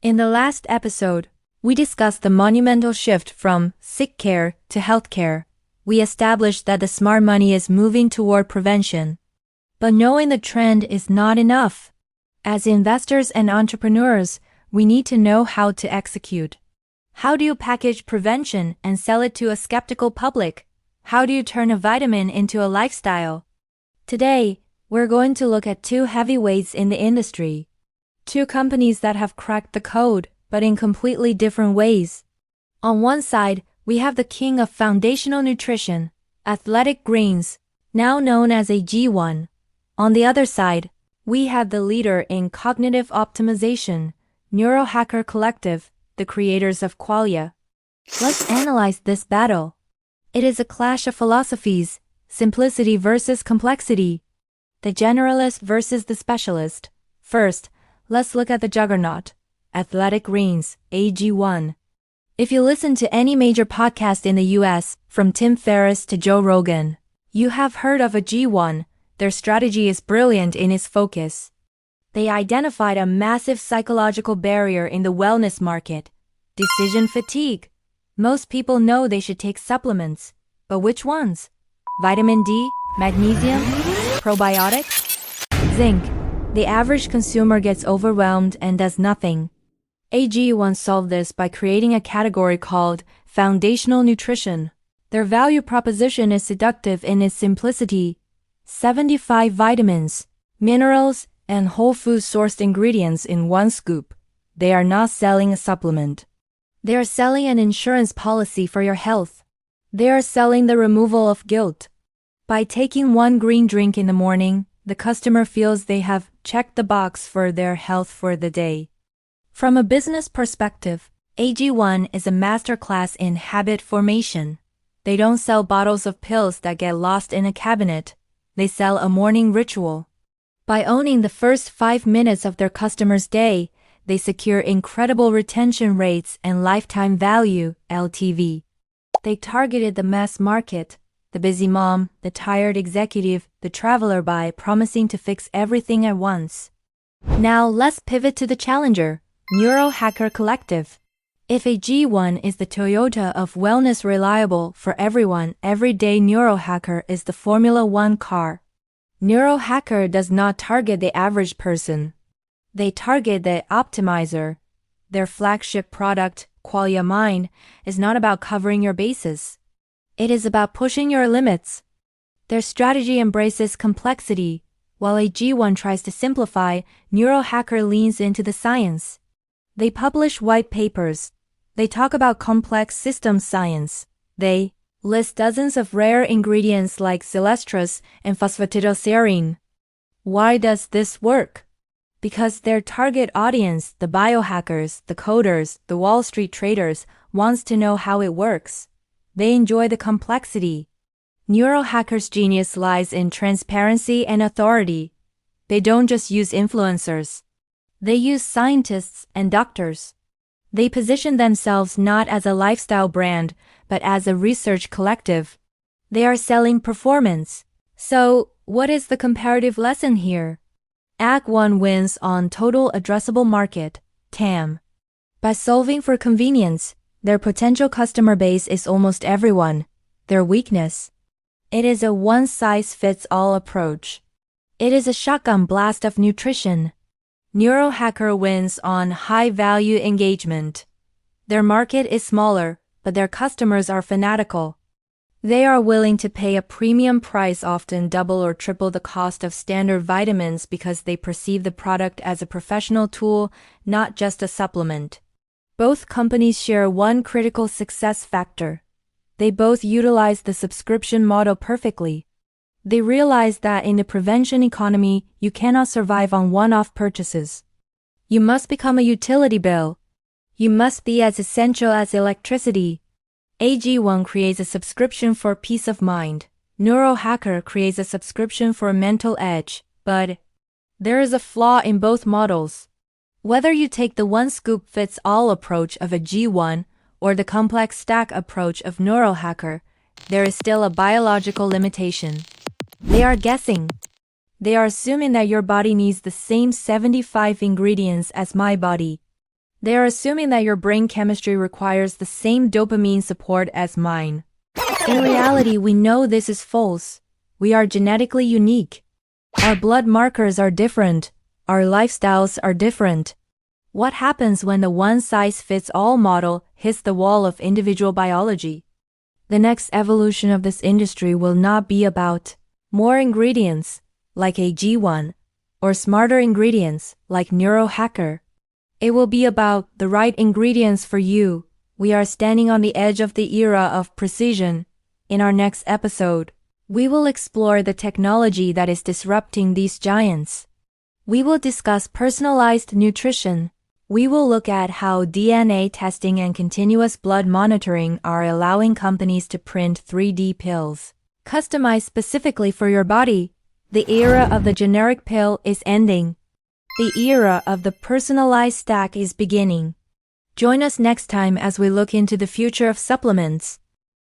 In the last episode, we discussed the monumental shift from sick care to healthcare. We established that the smart money is moving toward prevention. But knowing the trend is not enough. As investors and entrepreneurs, we need to know how to execute. How do you package prevention and sell it to a skeptical public? How do you turn a vitamin into a lifestyle? Today, we're going to look at two heavyweights in the industry. Two companies that have cracked the code, but in completely different ways. On one side, we have the king of foundational nutrition, Athletic Greens, now known as AG1. On the other side, we have the leader in cognitive optimization, Neurohacker Collective, the creators of Qualia. Let's analyze this battle. It is a clash of philosophies, simplicity versus complexity. The generalist versus the specialist. First, let's look at the juggernaut, Athletic Greens, AG1. If you listen to any major podcast in the US, from Tim Ferriss to Joe Rogan, you have heard of AG1. Their strategy is brilliant in its focus. They identified a massive psychological barrier in the wellness market, decision fatigue. Most people know they should take supplements, but which ones? Vitamin D, magnesium, probiotics, zinc. The average consumer gets overwhelmed and does nothing. AG1 solved this by creating a category called foundational nutrition. Their value proposition is seductive in its simplicity. 75 vitamins, minerals, and whole food sourced ingredients in one scoop. They are not selling a supplement. They are selling an insurance policy for your health. They are selling the removal of guilt. By taking one green drink in the morning, the customer feels they have checked the box for their health for the day. From a business perspective, AG1 is a masterclass in habit formation. They don't sell bottles of pills that get lost in a cabinet. They sell a morning ritual. By owning the first 5 minutes of their customer's day, they secure incredible retention rates and lifetime value, LTV. They targeted the mass market, the busy mom, the tired executive, the traveler by promising to fix everything at once. Now let's pivot to the challenger, Neurohacker Collective. If AG1 is the Toyota of wellness, reliable for everyone, everyday Neurohacker is the Formula One car. Neurohacker does not target the average person. They target the optimizer. Their flagship product, Qualia Mind, is not about covering your bases. It is about pushing your limits. Their strategy embraces complexity. While AG1 tries to simplify, Neurohacker leans into the science. They publish white papers. They talk about complex systems science. They list dozens of rare ingredients like xylostrus and phosphatidylserine. Why does this work? Because their target audience, the biohackers, the coders, the Wall Street traders, wants to know how it works. They enjoy the complexity. Neurohackers' genius lies in transparency and authority. They don't just use influencers. They use scientists and doctors. They position themselves not as a lifestyle brand, but as a research collective. They are selling performance. So, what is the comparative lesson here? AG1 wins on total addressable market, TAM. By solving for convenience, their potential customer base is almost everyone. Their weakness? It is a one-size-fits-all approach. It is a shotgun blast of nutrition. Neurohacker wins on high-value engagement. Their market is smaller, but their customers are fanatical. They are willing to pay a premium price, often double or triple the cost of standard vitamins, because they perceive the product as a professional tool, not just a supplement. Both companies share one critical success factor. They both utilize the subscription model perfectly. They realize that in the prevention economy, you cannot survive on one-off purchases. You must become a utility bill. You must be as essential as electricity. AG1 creates a subscription for peace of mind. Neurohacker creates a subscription for a mental edge, but there is a flaw in both models. Whether you take the one-scoop-fits-all approach of AG1 or the complex stack approach of Neurohacker, there is still a biological limitation. They are guessing. They are assuming that your body needs the same 75 ingredients as my body. They are assuming that your brain chemistry requires the same dopamine support as mine. In reality, we know this is false. We are genetically unique. Our blood markers are different. Our lifestyles are different. What happens when the one-size-fits-all model hits the wall of individual biology? The next evolution of this industry will not be about more ingredients, like AG1, or smarter ingredients, like Neurohacker. It will be about the right ingredients for you. We are standing on the edge of the era of precision. In our next episode, we will explore the technology that is disrupting these giants. We will discuss personalized nutrition. We will look at how DNA testing and continuous blood monitoring are allowing companies to print 3D pills, customized specifically for your body. The era of the generic pill is ending. The era of the personalized stack is beginning. Join us next time as we look into the future of supplements.